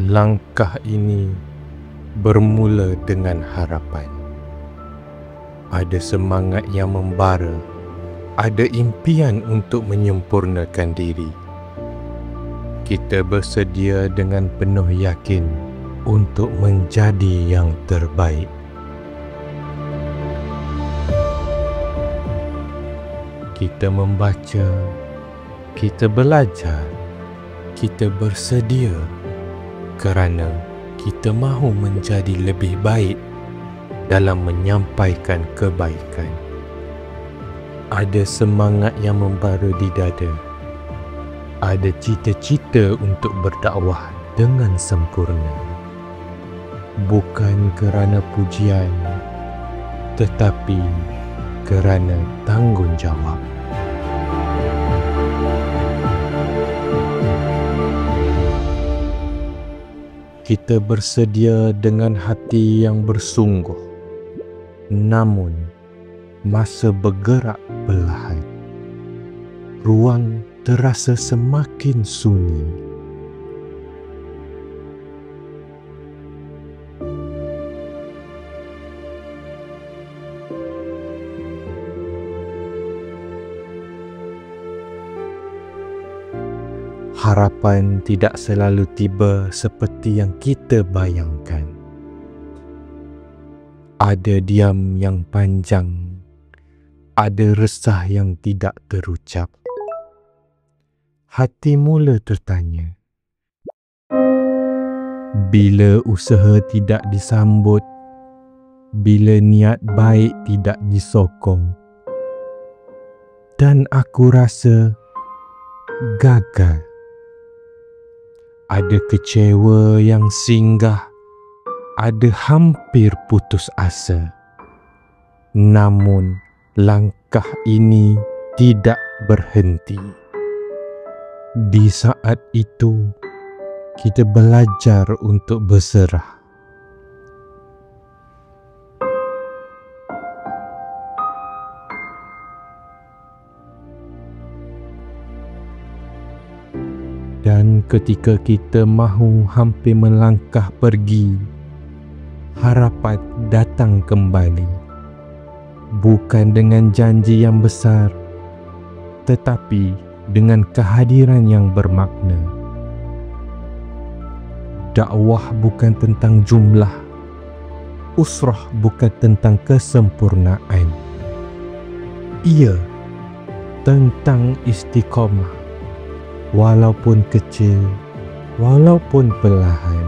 Langkah ini bermula dengan harapan. Ada semangat yang membara, ada impian untuk menyempurnakan diri. Kita bersedia dengan penuh yakin untuk menjadi yang terbaik. Kita membaca, kita belajar, kita bersedia kerana kita mahu menjadi lebih baik dalam menyampaikan kebaikan. Ada semangat yang membara di dada. Ada cita-cita untuk berdakwah dengan sempurna. Bukan kerana pujian, tetapi kerana tanggungjawab. Kita bersedia dengan hati yang bersungguh, namun masa bergerak perlahan. Ruang terasa semakin sunyi. Harapan tidak selalu tiba seperti yang kita bayangkan. Ada diam yang panjang, ada resah yang tidak terucap. Hati mula tertanya, bila usaha tidak disambut, bila niat baik tidak disokong, dan aku rasa gagal. Ada kecewa yang singgah, ada hampir putus asa. Namun langkah ini tidak berhenti. Di saat itu, kita belajar untuk berserah. Dan ketika kita mahu hampir melangkah pergi, harapan datang kembali. Bukan dengan janji yang besar, tetapi dengan kehadiran yang bermakna. Dakwah bukan tentang jumlah, usrah bukan tentang kesempurnaan. Ia tentang istiqamah. Walaupun kecil, walaupun perlahan.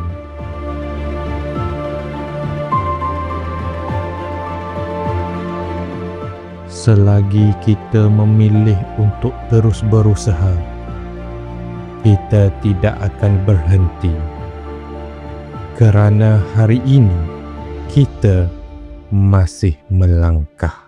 Selagi kita memilih untuk terus berusaha, kita tidak akan berhenti. Kerana hari ini, kita masih melangkah.